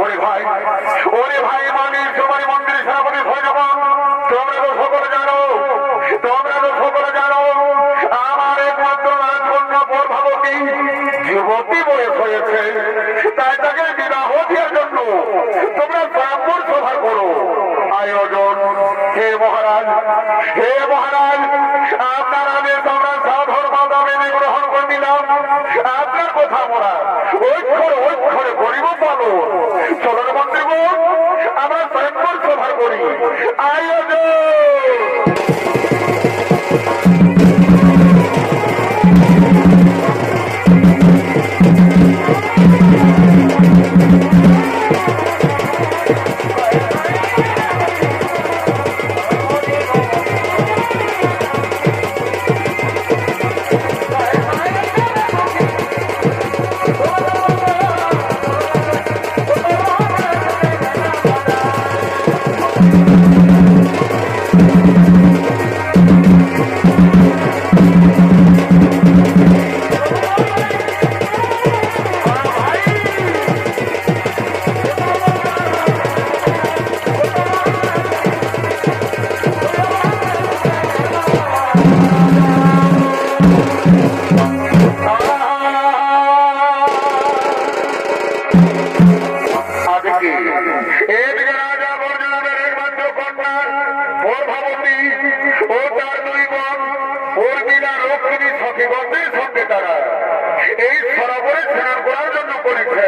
ওরে ভাই মানিক তোমারই মন্দির সেনাপতি হয়ে যাব। তোমরা তো সকলে জানো আমার একমাত্র রাজকন্যা প্রভাবতী যুবতী বয়স হয়েছে, তাই তাকে বিবাহ দেওয়ার জন্য তোমরা ব্রাহ্মণ সভা করো আয়োজন। হে মহারাজ আপনার আদেশ আমরা সাধর্মতা মেনে গ্রহণ করে নিলাম। আপনার কথা মোরা ঐক্ষরে করিব পালো। চলন মন্ত্রী আমরা ব্রাহ্মণ সভা করি আয়োজন। এই সরোবরে স্নান করার জন্য করেছে।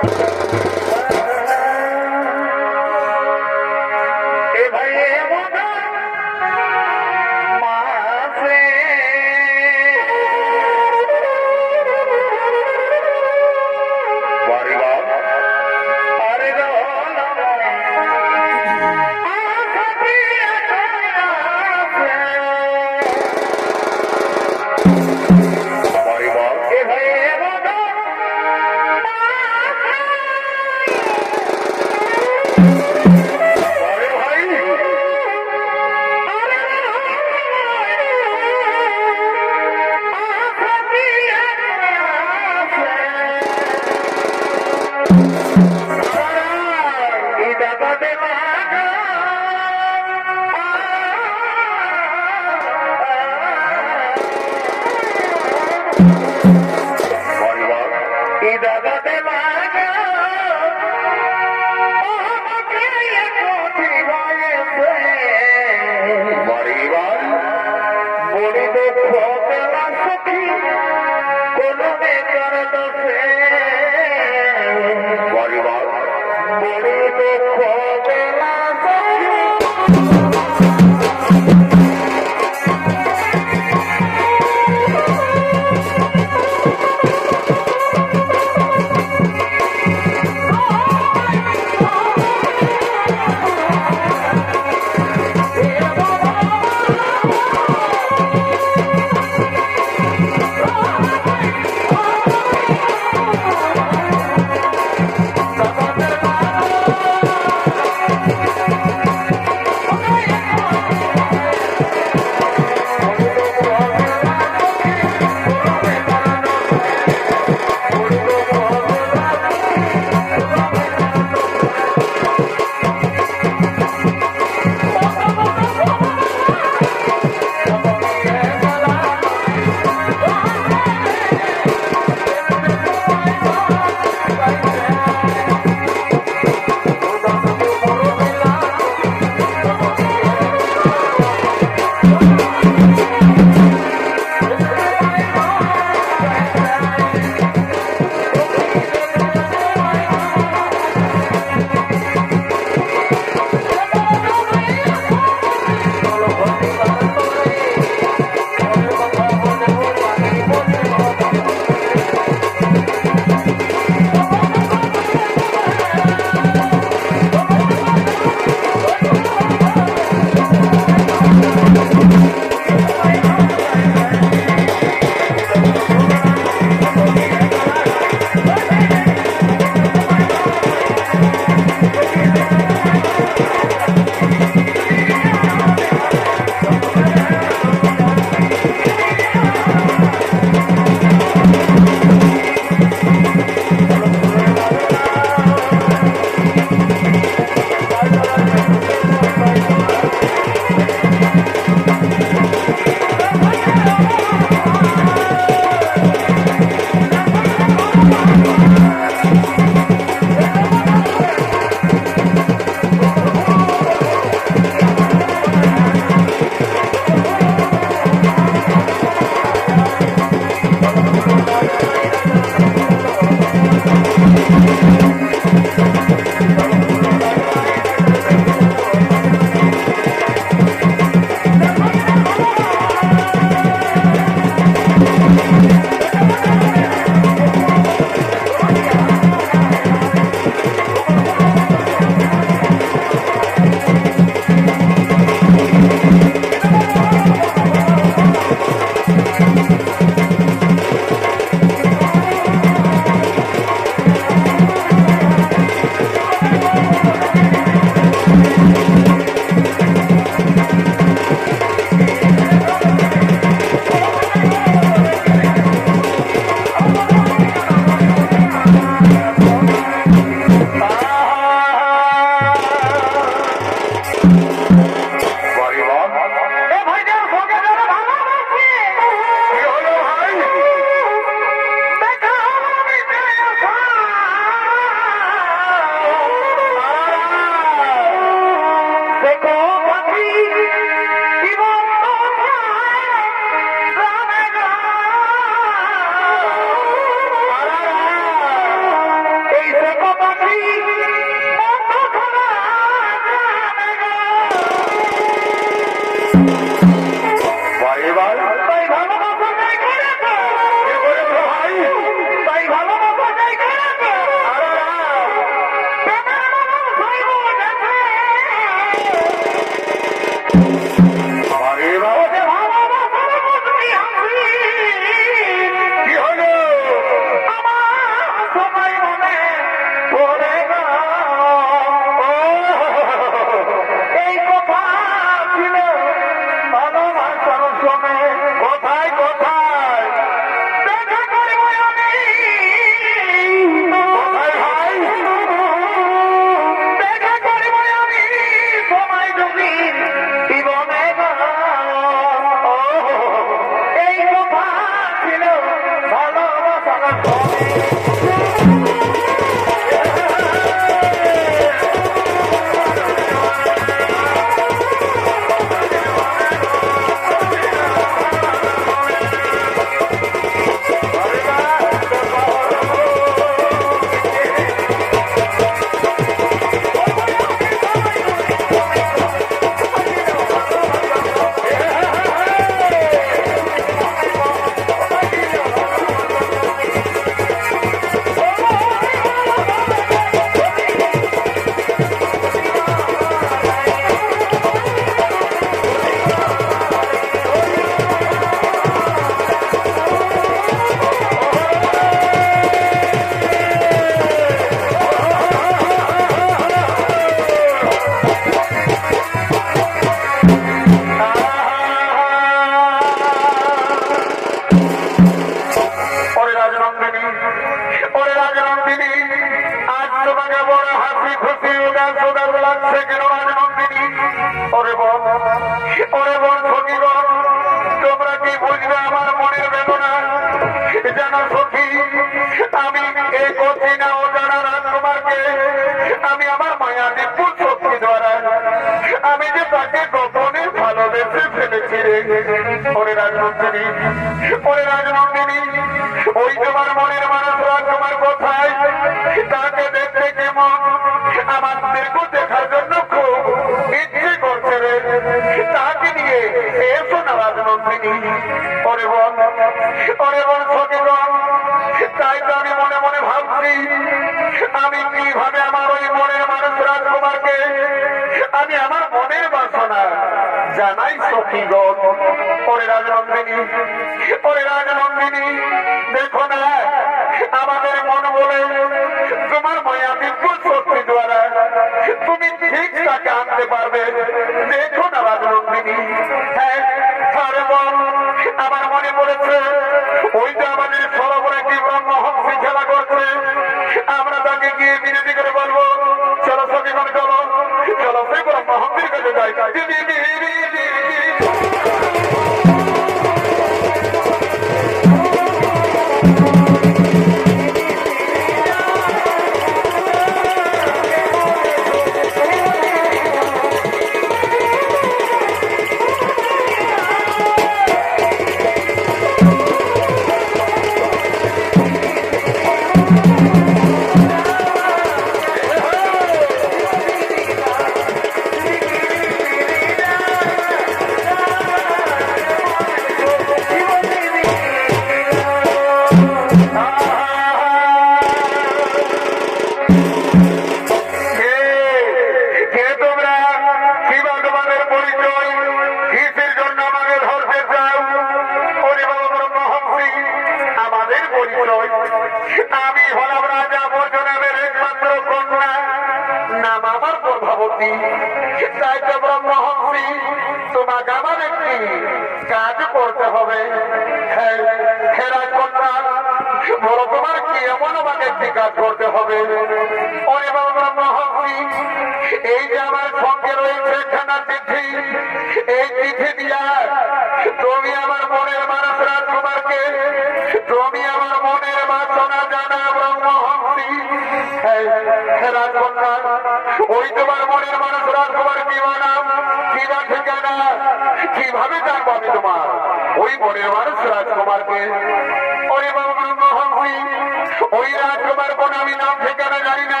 ওই রাজকুমার কোন আমি নাম ঠিকানা জানি না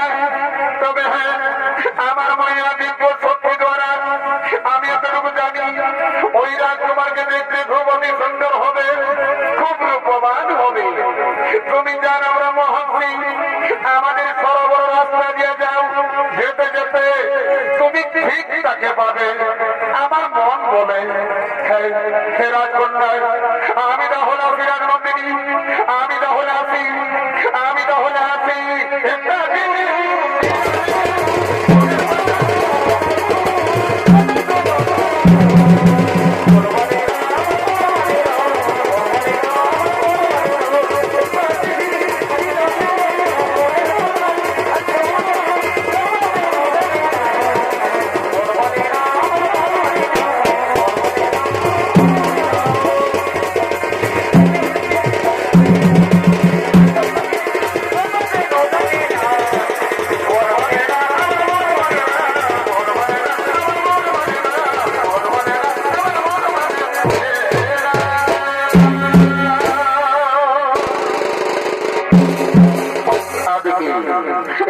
হে রাজকন্যা, আমি তাহলে আছি রাজনন্দিনী, আমি তাহলে আছি, আমি তাহলে আছি।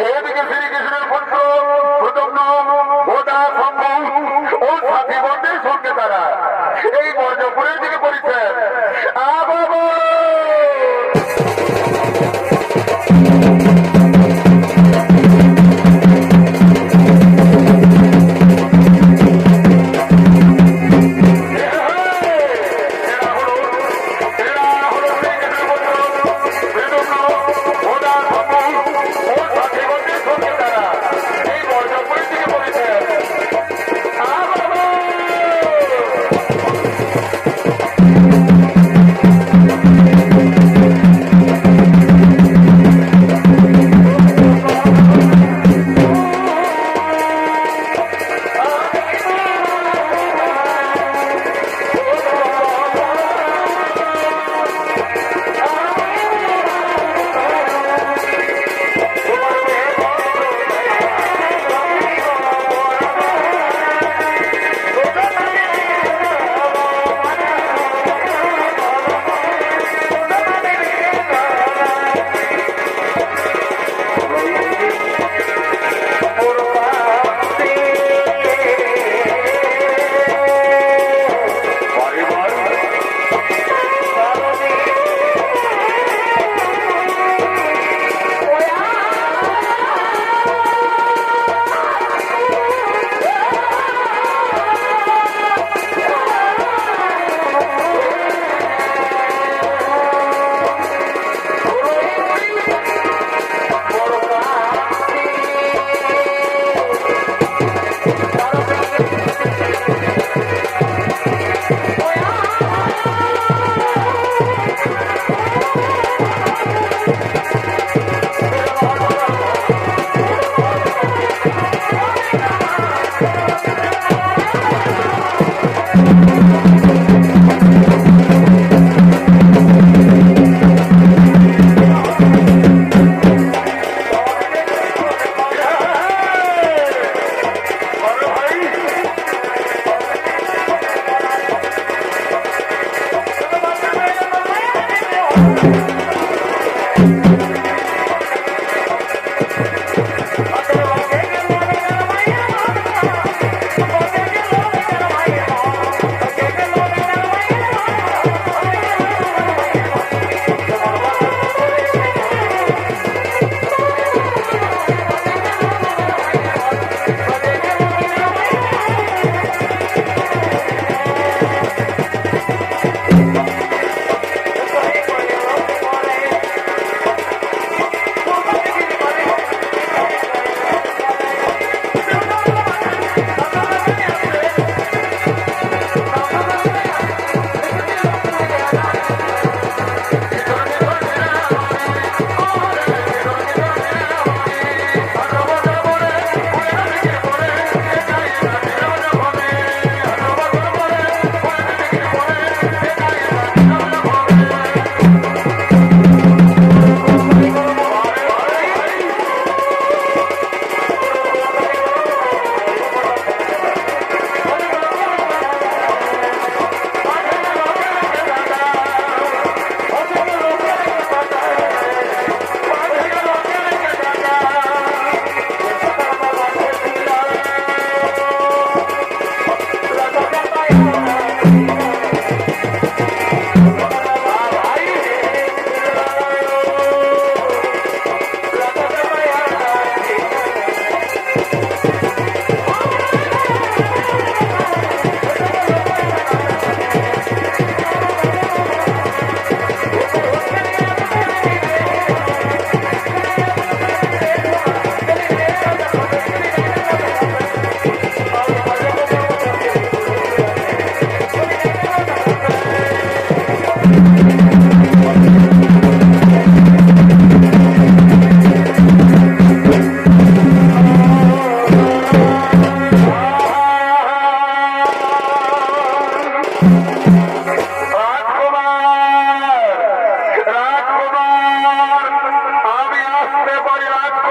এদিকে শ্রীকৃষ্ণের পুত্র প্রদম্ন, বোধা, শম্ভু ও সাথীবর্গের সঙ্গে তারা এই বর্জপুরের দিকে পরিচয়।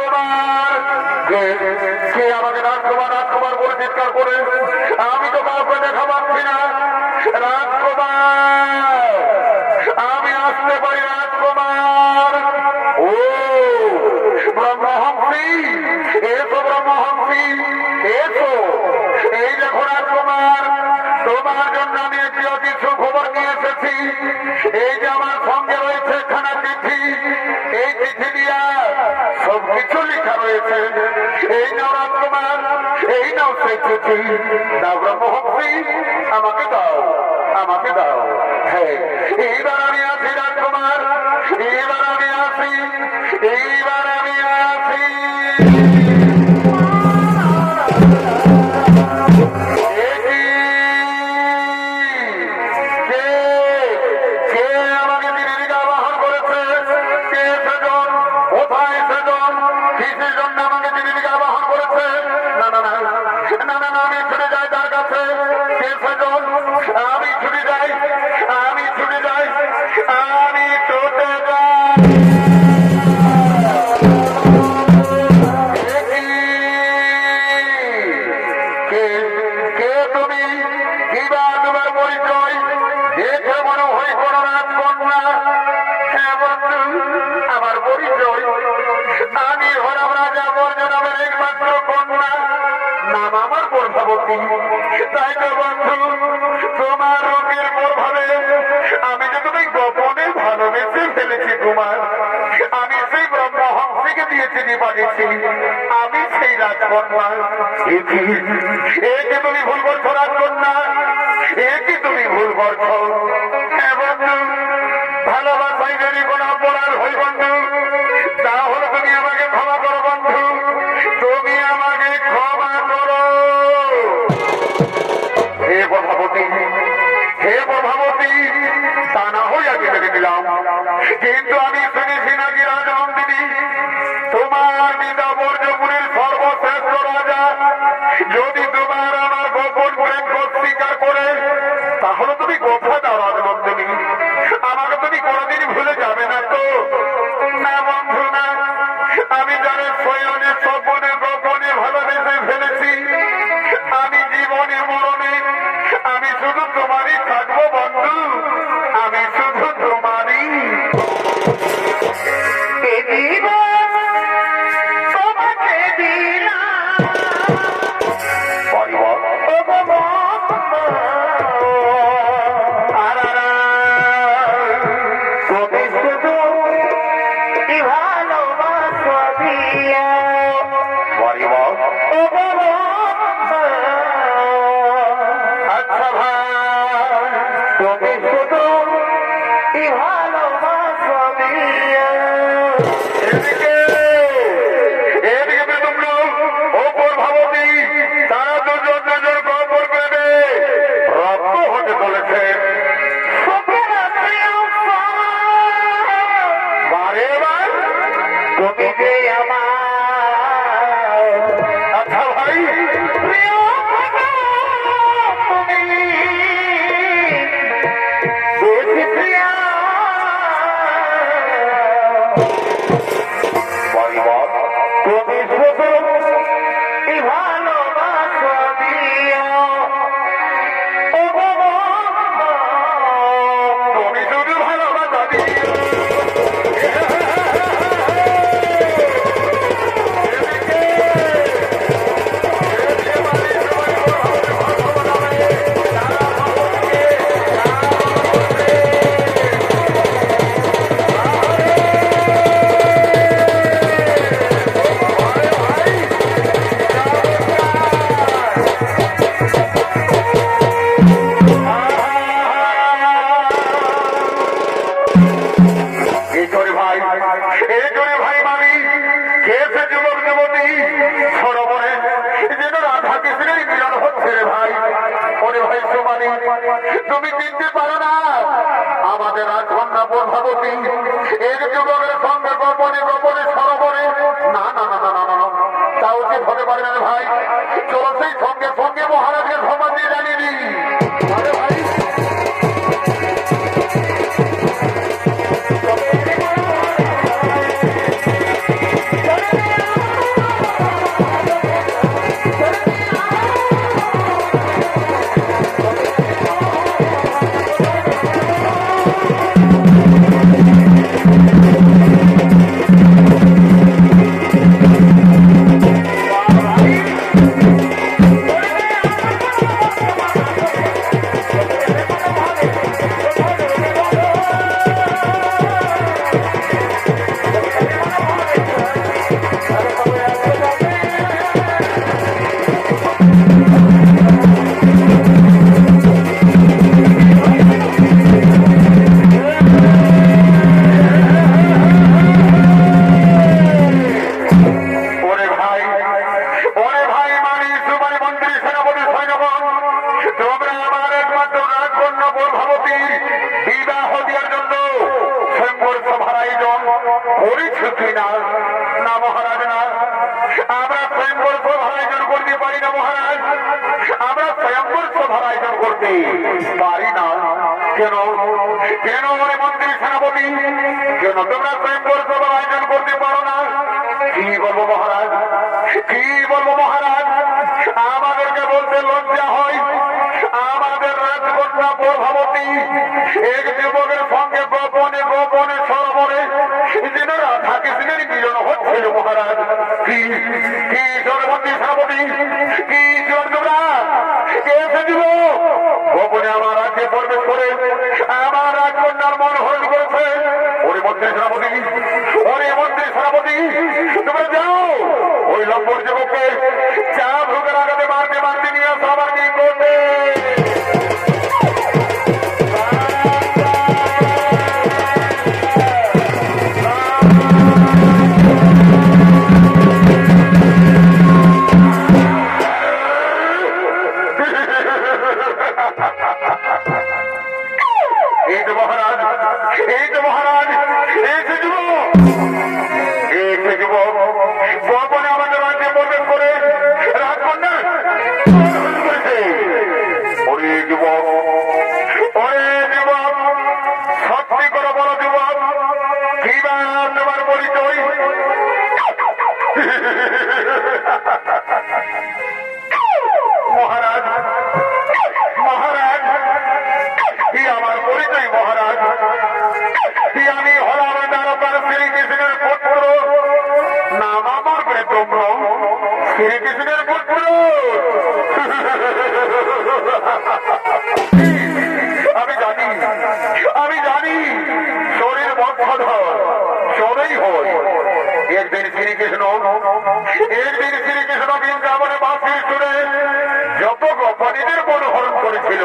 রাজকুমার কে কে আমাকে রাজকুমার রাজকুমার বলে চিৎকার করে? আমি তো কাউকে দেখা পাচ্ছি না। রাজকুমার, আমি আসতে পারি রাজকুমার? ও ব্রহ্মহংসী, এসো ব্রহ্মহংসী, এসো। এই দেখো রাজকুমার, তোমার জন্য আমি একটি অতি সুখবর নিয়ে এসেছি। এই যে আমার সঙ্গে রয়েছে একখানা চিঠি, এই চিঠি দিয়া সবকিছু লেখা রয়েছে। এই নাও রাজকুমার, এই নাও সেই চিঠি। দাও ব্রহ্মহংসী, আমাকে দাও, আমাকে দাও। হ্যাঁ, এইবার আমি আছি রাজকুমার, এইবার আমি আছি, এইবার আমি আছি। আমি ছুটে যাই, আমি ছুটে যাই, আমি ছুটে যাই। কে কে তুমি? কিবা তোমার পরিচয়? দেখে মনে হয় কোন রাজকন্যা। হ্যাঁ বন্ধু, আমার পরিচয়, আমি হলাম রাজা বর্জনামের একমাত্র কন্যা। নাম আমার প্রভাবতী। তাই তো বন্ধু, তোমার রূপের প্রভাবে আমি যে তুমি গোপনে ভালোবেসে ফেলেছি। তোমার আমি সেই ব্রহ্মহংসীকে দিয়েছি, পাঠিয়েছি। আমি সেই রাজকন্যা। একে তুমি ভুল করছো রাজকন্যা, একে তুমি ভুল করছো। হ্যাঁ বন্ধু, ভালোবাসায় যদি কোনো অপরাধ হই বন্ধু, তাহলে তুমি আমাকে ক্ষমা করো বন্ধু, তুমি আমাকে ক্ষমা করো। হে প্রভাবতী, হে প্রভাবতী, তা না হই আগে মেনে নিলাম, কিন্তু আমি শুনেছি নাকি রাজনন্দিনী তোমার পিতা বর্জপুরের সর্বশ্রেষ্ঠ রাজা যদি তোমার আমার গোপন প্রেম স্বীকার করে, তাহলে তুমি কথা দাও রাজনন্দিনী, আমাকে তুমি কোনোদিন ভুলে যাবে না তো? না বন্ধু না, আমি যারা শয়নে স্বপনে গোপনে ভালোবেসে ফেলেছি, আমি জীবনে মরণে আমি শুধু তোমারই থাকবো বন্ধু, আমি শুধু তোমারই। তোমাকে দিলাম তুমি শুধু ভালোবাসা দিয়া। আচ্ছা ভাই, তুমি শুধু ভালোবাসা দিয়া। এদিকে এদিকে তোমরা ওপর ভাবতি, তারা দুজন দুজন গল্পর প্রেমে রক্ত হতে চলেছে। বারে বার তুমি যে আমার, আচ্ছা ভাই, প্রিয় তুমি বেশি প্রিয়া। তুমি শুধু ভালোবাসা দিও, তুমি শুধু ভালোবাসা দিও। তুমি চিনতে পারো না আমাদের রাজকন্যা প্রভাবতী এর যুবকের সঙ্গে গোপনে গোপনে সরোবরে? না না না না না না, তা উচিত হতে পারে না ভাই। চলো সেই সঙ্গে সঙ্গে মহারাজের সমাজ দিয়ে জানিয়ে দিই। ভাই আমরা স্বয়ম্বর সভার আয়োজন করতে পারি না কেন? কেন ওরে মন্ত্রী সেনাপতি, কেন তোমরা স্বয়ম্বর সভার আয়োজন করতে পারো না? কি বলবো মহারাজ, কি বলবো মহারাজ, আমাদেরকে বলতে লজ্জা হয়। আমাদের রাজকন্যা প্রভাবতী এক যুবকের সঙ্গে গোপনে গোপনে সরোবরে যেন রাধা কৃষ্ণের মিলন হচ্ছিল মহারাজ। কি কি সরবতী সেনাপতি, কি তোমরা এসে দিব গোপনে আমার রাজ্যে প্রবেশ করে আমার রাজকন্যার মন হরণ করেছে। ওরে মন্ত্রী সেনাপতি, ওরে মন্ত্রী সেনাপতি, তোমরা যাও ওই লম্বর যুবককে চা ভোগের আগাতে মারতে মারতে নিয়ে আসো আমার কি করবে। এই তো মহারাজ, এই তো মহারাজ, এসে যুবক, এসে যুবক গোপনে আমাদের রাজ্যে প্রবেশ করে রাজকন্যা করেছে। ওরে যুবক, ওরে যুবক, সত্যি করে বলো যুবক, কি বা তোমার পরিচয়? মহারাজ, মহারাজ, কি আমার পরিচয় মহারাজ? কি আমি হলাম দ্বারকার শ্রীকৃষ্ণের পুত্র, নাম আমার ব্রহ্ম, শ্রীকৃষ্ণের পুত্র। আমি জানি, আমি জানি শরীর বংশধর চোরেই হয়। একদিন শ্রীকৃষ্ণ, একদিন শ্রীকৃষ্ণ বৃন্দাবনে বাঁশির সুরে যত গোপনীদের মন হরণ করেছিল।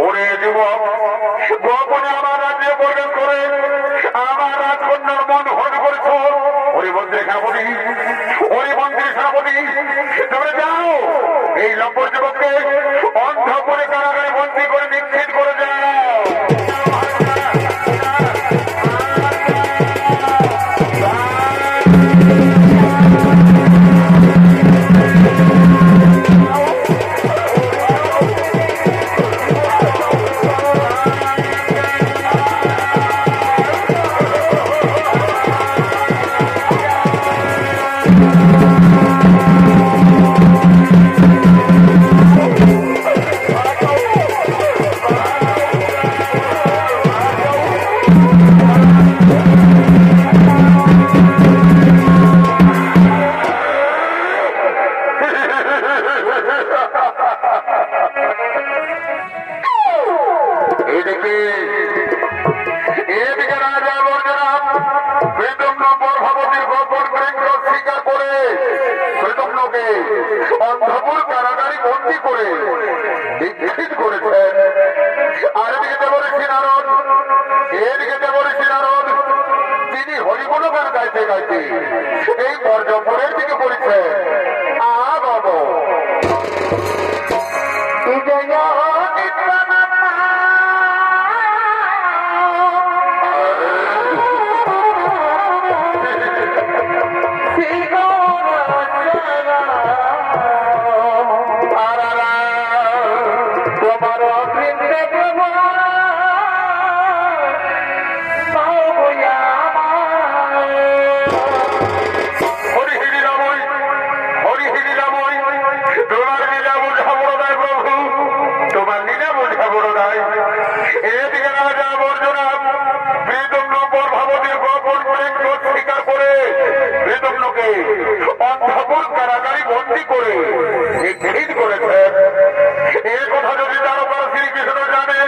ওরে যুবক, গোপনে আমার রাজ্যে প্রবেশ করে আমার রাজকন্যার মন হরণ করেছ। ওরে মন্ত্রী সেনাপতি, ওরে মন্ত্রী সেনাপতি, তোমরা যাও এই লম্বর যুবককে অন্ধ করে কারাগারে বন্দী করে নিক্ষেপ করে যাও। এদিকে রাজা বর্জনা প্রীতম্ন প্রভাবতীর গোপন প্রেম স্বীকার করে প্রীতম্নকে অন্ধপুর কারাগারে বন্দী করে নিক্ষেপ করেছেন। আর এদিকে দেবঋষি নারদ, এদিকে দেবঋষি নারদ তিনি হরিগুণগান গাইতে গাইতে এই বর্জপুরের দিকে পড়েছেন। আগম এদিকে রাজা বর্জনা প্রীতম্ন প্রভাবতীর গোপন প্রেম স্বীকার করে প্রীতম্নকে অন্ধপুর কারাগারে বন্দী করে নিক্ষেপ করেছেন। এ কথা যদি দ্বারকার শ্রীকৃষ্ণ জানে,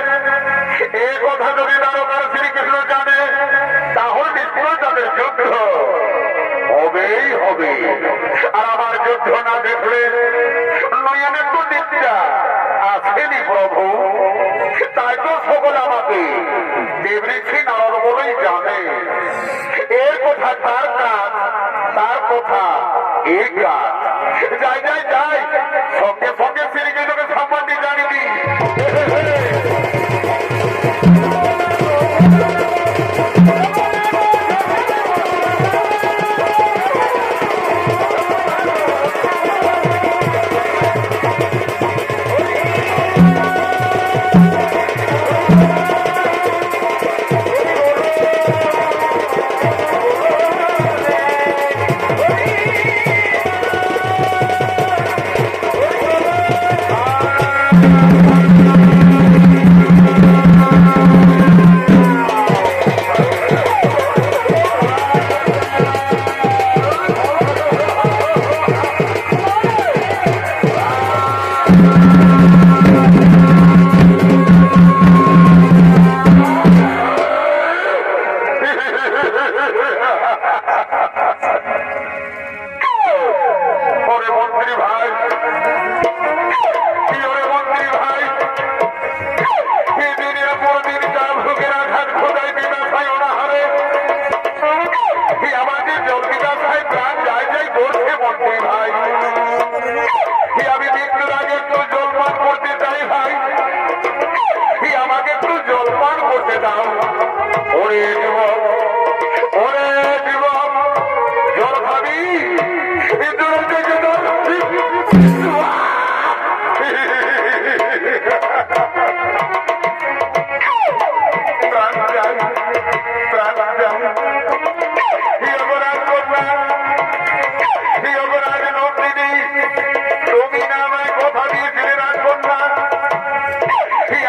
এ কথা যদি দ্বারকার শ্রীকৃষ্ণ জানে, তাহলে নিশ্চয় তাদের যুদ্ধ হবেই হবে। আর আমার যুদ্ধ না দেখলে নয়নের তো নিত্যা আসেনি প্রভু। তাই তো সকল আমাকে দেবঋষি নারদ বলেই জানে। এর কথা তার কাজ, তার কথা এই কাজ। যাই যাই যাই, সঙ্গে সঙ্গে শ্রীকৃষ্ণকে সম্বন্ধে জানিবি। ওরে যুবক, ওরে যুবক, জল খাবি? জল থেকে জল। প্রাণ যায়, প্রাণ যায়। যুবরাজ কন্যা, যুবরাজ নন্দিনী, তুমি না আমায় কথা দিয়েছিলে রাজকন্যা,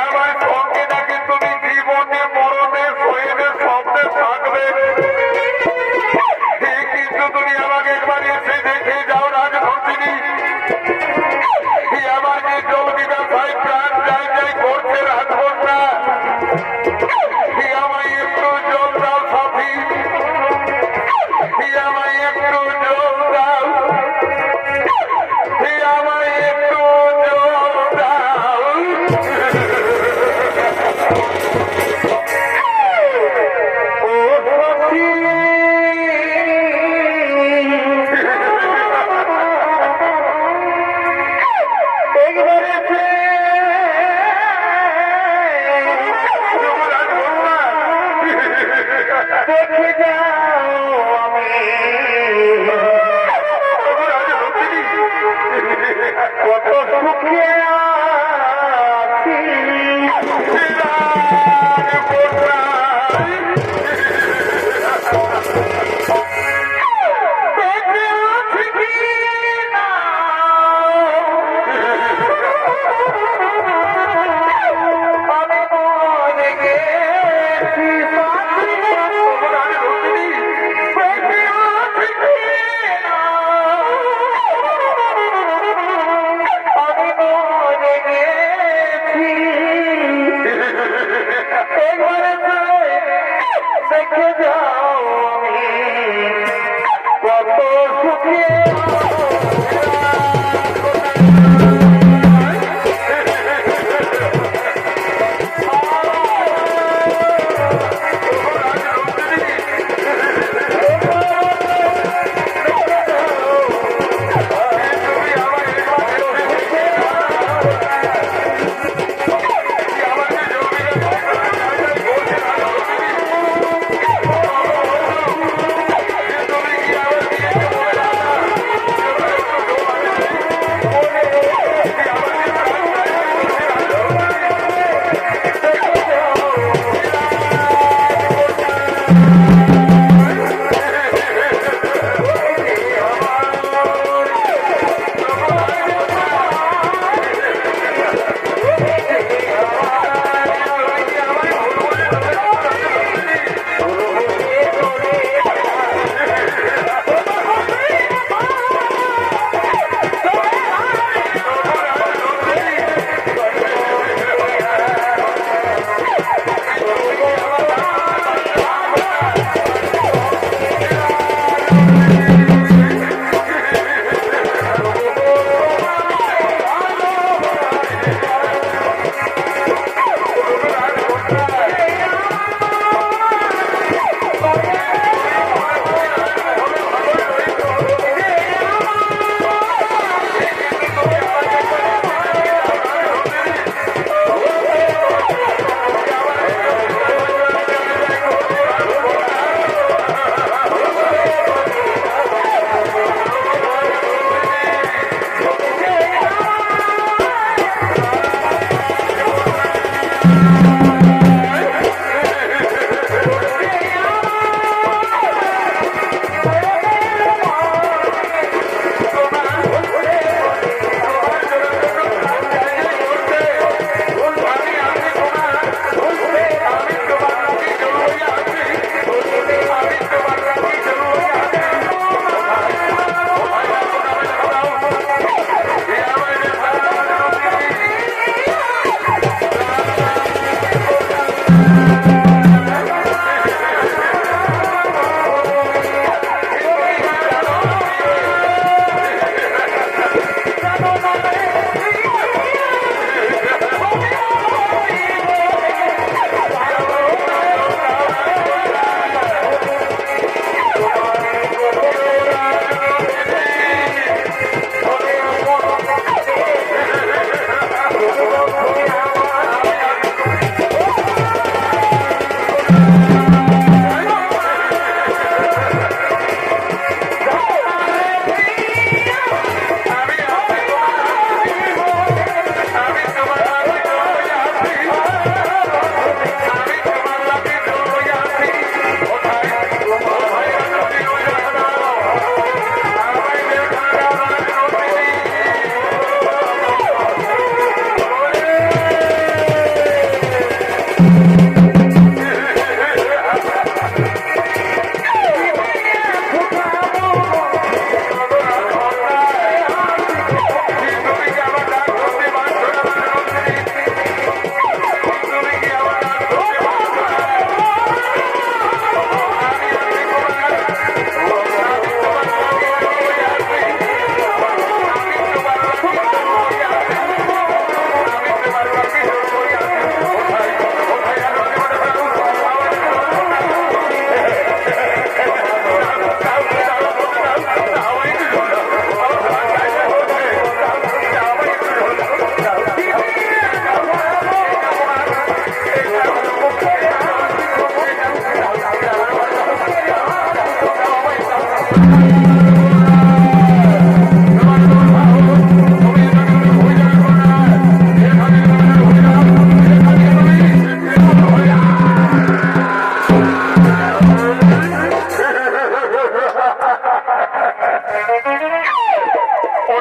আমার সঙ্গে নাকি তুমি জীবনে মরণে শোয়েনে স্বপ্নে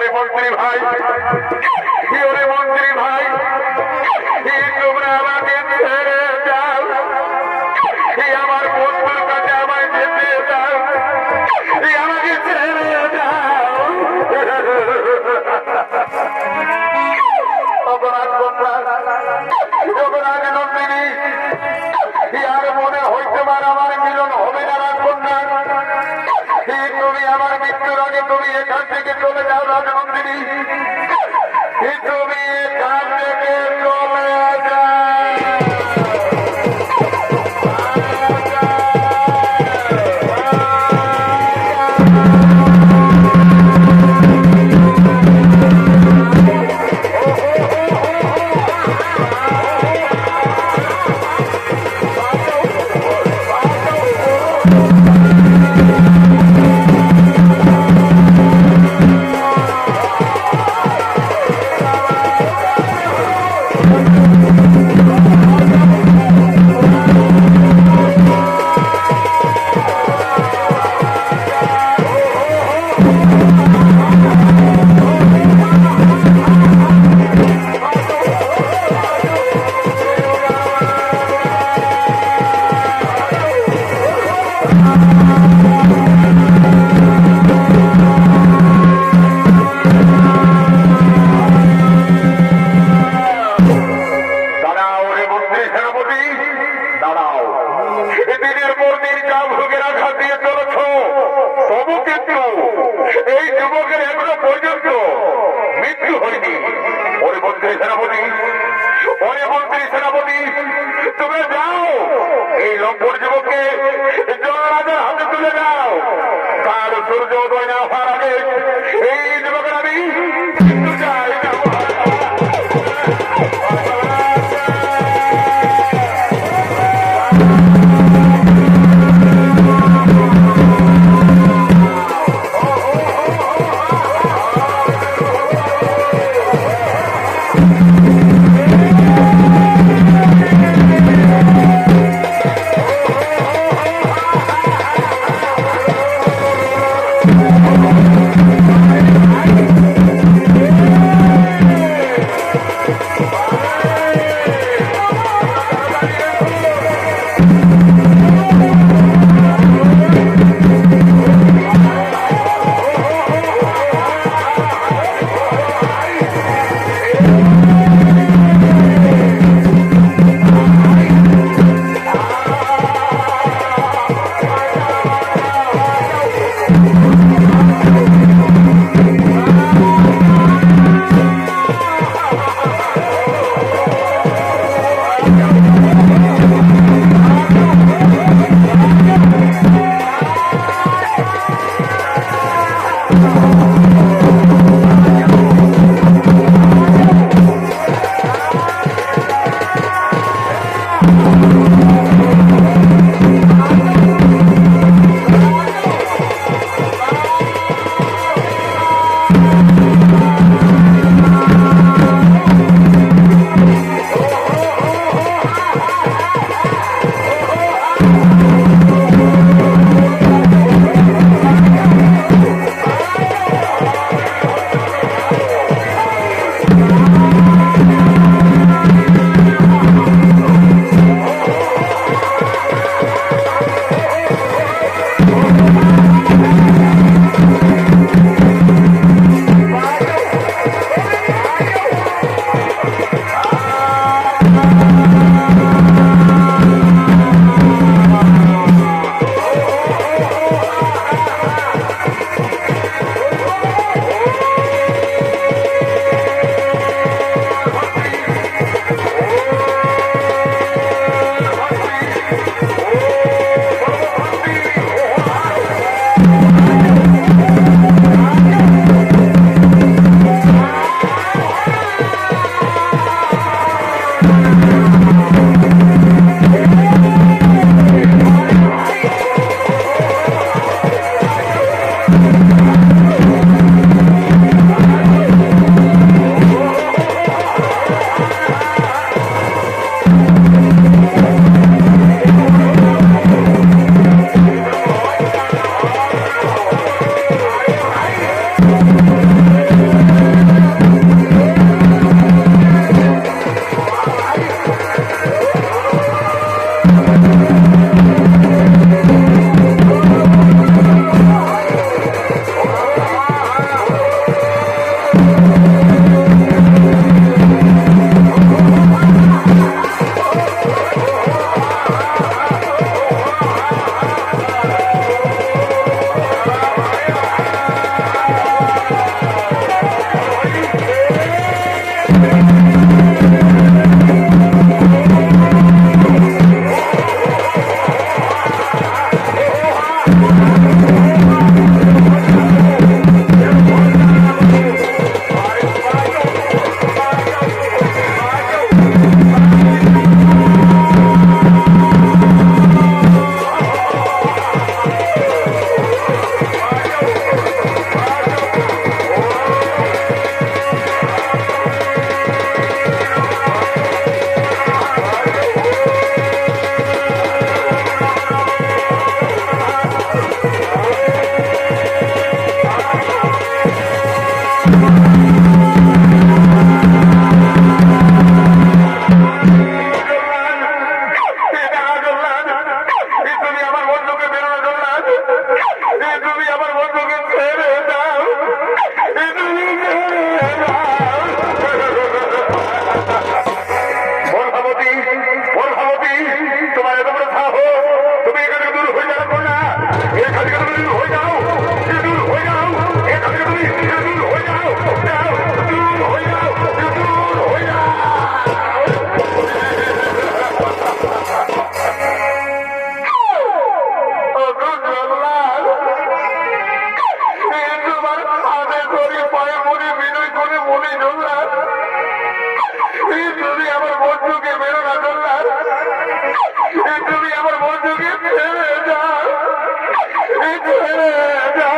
ওরে মন্ত্রী ভাই, ওরে মন্ত্রী ভাই, তোমরা আমাকে ছেড়ে যাও, আমার বন্ধুর কাছে আমায় যেতে দাও, আমাকে ছেড়ে দাও। অপরাধ কন্যা, অপরাধ নন্দিনী, আর মনে হইতে পারে আমার মিলন হবে না রাজকন্যা। তুমি আমার মৃত্যুর আগে তুমি এখান থেকে চলে যাও রাজনন্দিনী, তুমি এখান থেকে চলে যাও। করি পায়ে পড়ে বিনয় করে বলি জল্লাদ তুমি আমার বন্ধুকে বেরো না জল্লাদ তুমি আমার বন্ধুকে ফেলে যাও ফেলে যাও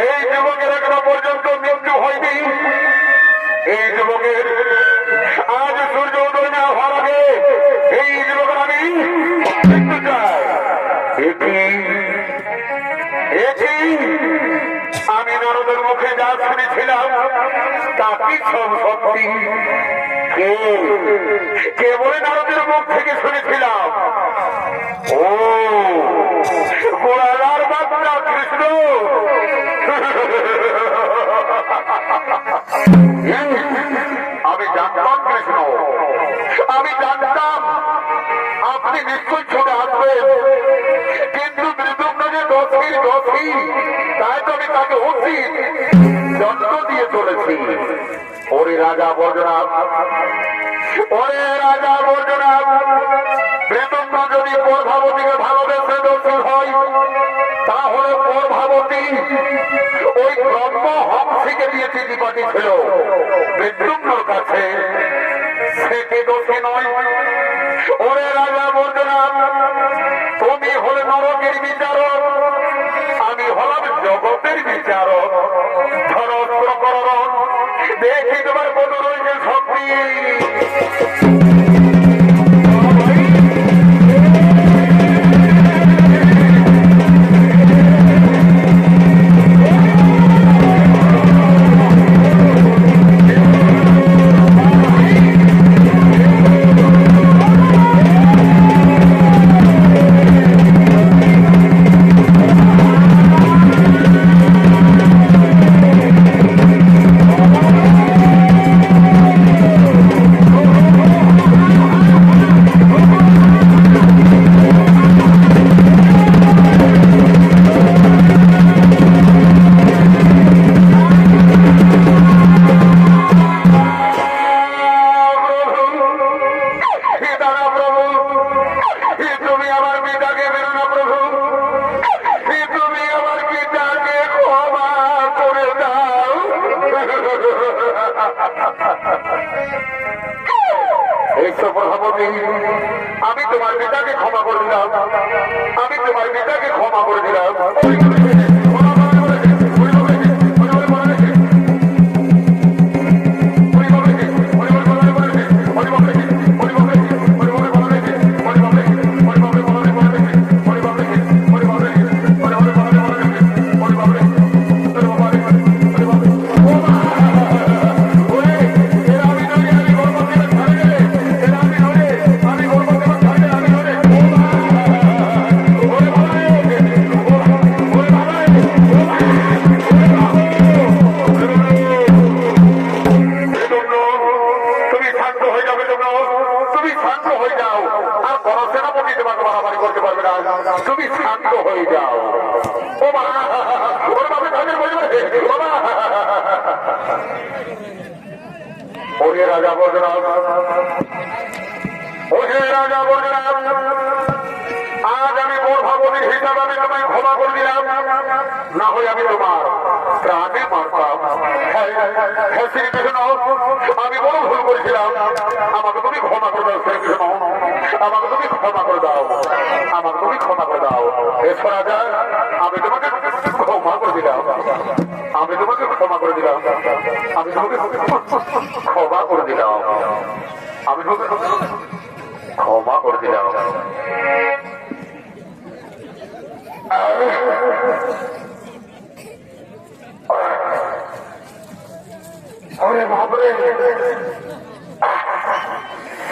এই যুবকের এখনো পর্যন্ত মৃত্যু হয়নি। এই যুবকের আজ সূর্য উদয় না হওয়ার আগে এই যুবকের আমি মৃত্যু চাই। আমি নারদের মুখে যা শুনেছিলাম তা কি সব সত্যি? কে বলে নারদের মুখ থেকে শুনেছিলাম? ও গোড়ালার বাচ্চা কৃষ্ণ। আমি জানতাম কৃষ্ণ, আমি জানতাম আপনি নিশ্চয় ছুটে আসবেন, কিন্তু মৃদুম্ন যে দোষী তাই তো আমি তাকে উচিত দিয়ে চলেছি। ওরে রাজা বর্জনাথ, ওরে রাজা বর্জনাথ, প্রেতন্য যদি প্রভাবতীকে ভালোবেসে দোষী হয়, তাহলে প্রভাবতী ওই ব্রহ্ম হংসীকে দিয়ে চিঠি পাঠিয়েছিল বিদ্যুম্নর কাছে, সে কি দোষী নয়? ওরে রাজা বর্জনাথ, তুমি হলে নরকের বিচারক, আমি হলাম জগতের বিচারক। ধরো প্রকরণ, দেখি তোমার কত রয়েছে শক্তি। আমি তোমার পিতাকে ক্ষমা করে দিলাম, আমি তোমার পিতাকে ক্ষমা করে দিলাম। তুমি শান্ত হয়ে যাও। ওরে রাজা বর্জনাথ, ওহে রাজা বর্জনাথ, আজ আমি প্রভাবতীর হিসাবে আমি তোমায় ক্ষমা করে দিলাম, না হয় আমি তোমার প্রাণে মারতাম। আমি বড় ভুল করেছিলাম, আমাকে তুমি ক্ষমা করে দাও শ্রীকৃষ্ণ, আমাকে তুমি ক্ষমা করে দাও, আমাকে তুমি ক্ষমা করে দাও। এসো রাজা, আমি তোমাকে ক্ষমা করে দিলাম, আমি তোমাকে ক্ষমা করে দিলাম, আমি তোমাকে ক্ষমা করে দিলাম, আমি তোমাকে ক্ষমা করে দিলাম। আরে বাপরে,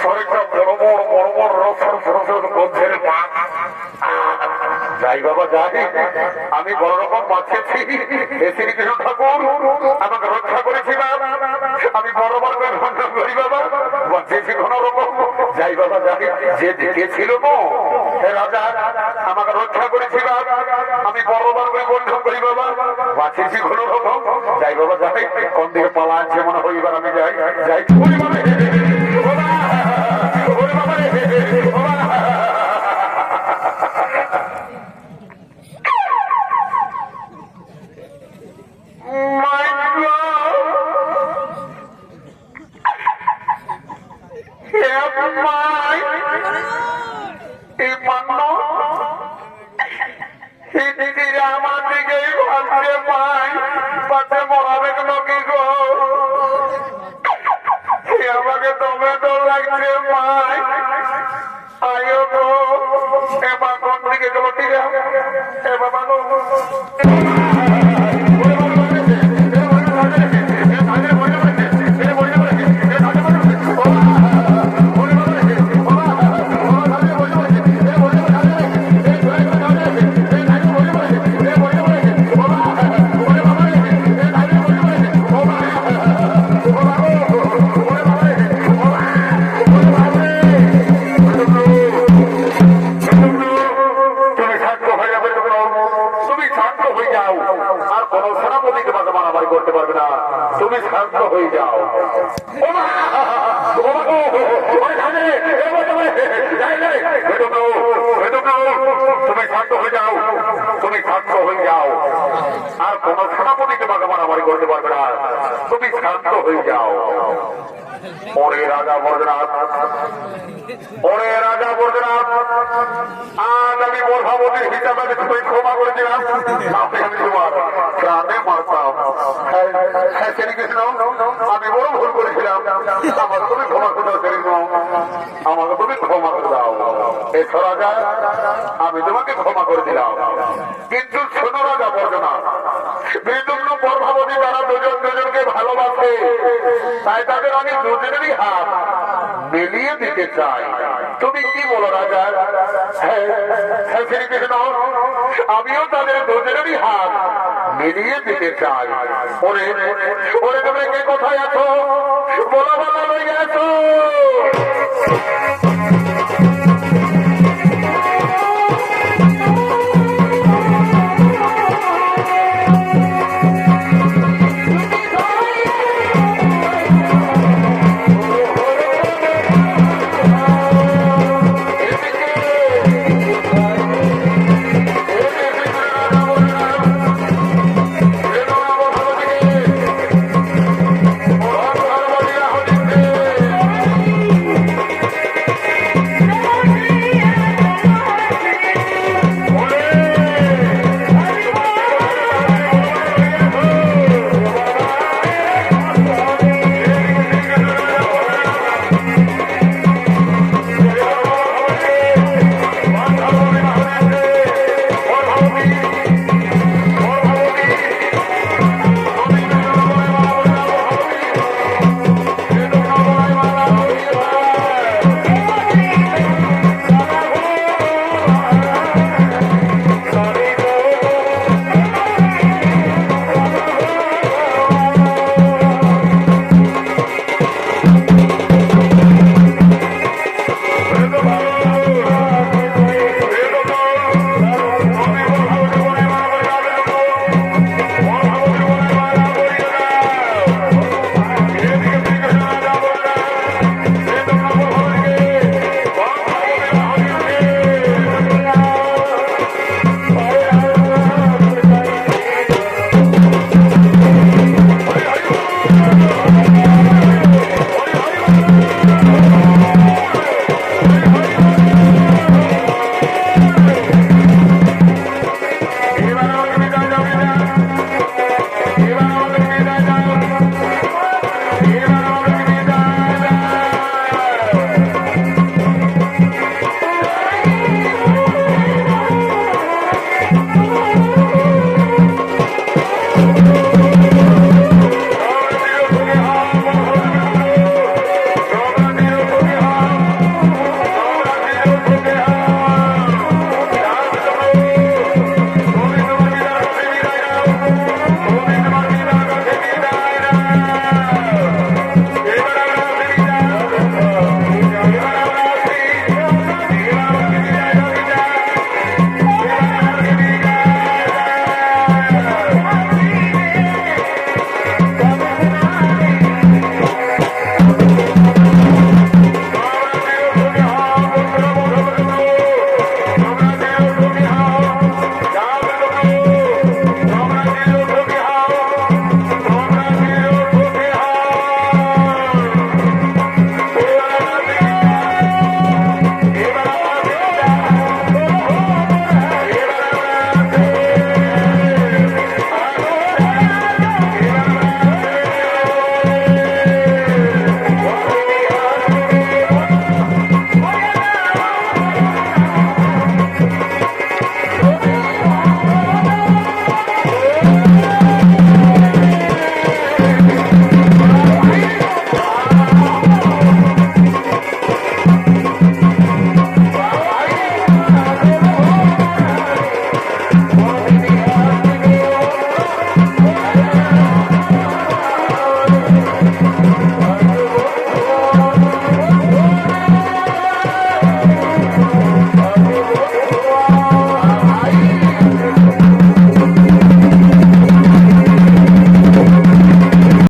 শরীরটা মরমর মরমর রসর ফরসর গন্ধের পাক। যাই বাবা যাই, আমি বড় রকম বাঁচেছি। শ্রীকৃষ্ণ ঠাকুর আমাকে রক্ষা করেছিলাম, আমি বড় বড় ঘন্টা করি বাবা, বাঁচেছি কোন রকম। যাই বাবা যাই, যে দেখেছিল রাজা আমাকে রক্ষা করেছিলাম, আমি বড় বড় বন্ধ করি বাবা, বাঁচেছি কোন রকম। যাই বাবা যাই, কোন দিকে পালা আছে মনে হয়, এবার আমি যাই যাই। আমার দিকে ভাবছে পাই পাশে মরাবে লোকে গো, আমাকে দমে দম লাগছে পাই। আয়ো গো, এবার কোন দিকে গেল? ঠিক আছে এবার করতে পারবে না। তুমি শান্ত হয়ে যাও। ও মা! ও মা গো! ওরে সামনে! এ বলতে পারে! যাই, যাই! বেদম নাও! বেদম নাও! তুমি শান্ত হয়ে যাও। তুমি শান্ত হয়ে যাও। আর কোন সেনাপতি তোমাকে মারামারি করতে পারবে না। তুমি শান্ত হয়ে যাও। ওরে রাজা বর্জনাথ, ওরে রাজা বর্জনাথ, আজ আমি প্রভাবতীর হিসাবে তুমি ক্ষমা করেছিলাম। আমি তোমার প্রাণে মারতাম। হ্যাঁ শ্রীকৃষ্ণ, আমি বড় ভুল করেছিলাম। আমাকে তুমি ক্ষমা করে দাও শ্রীকৃষ্ণ, আমাকে তুমি ক্ষমা করে দাও। এসো রাজা, আমি তোমাকে ক্ষমা করে দিলাম। কিন্তু শোনো রাজা বর্জনাথ, বিদুম্ন প্রভাবতী তারা দুজন দুজনকে ভালোবাসে, তাই তাদের আমি দুজনেরই হাত মিলিয়ে দিতে চাই। তুমি কি বলো রাজা? হ্যাঁ শ্রীকৃষ্ণ, আমিও তাদের দুজনেরই হাত মিলিয়ে দিতে চাই। ওরে ওরে, তুমি কে কোথায় আছো? বলো বলো, লইয়া আছো।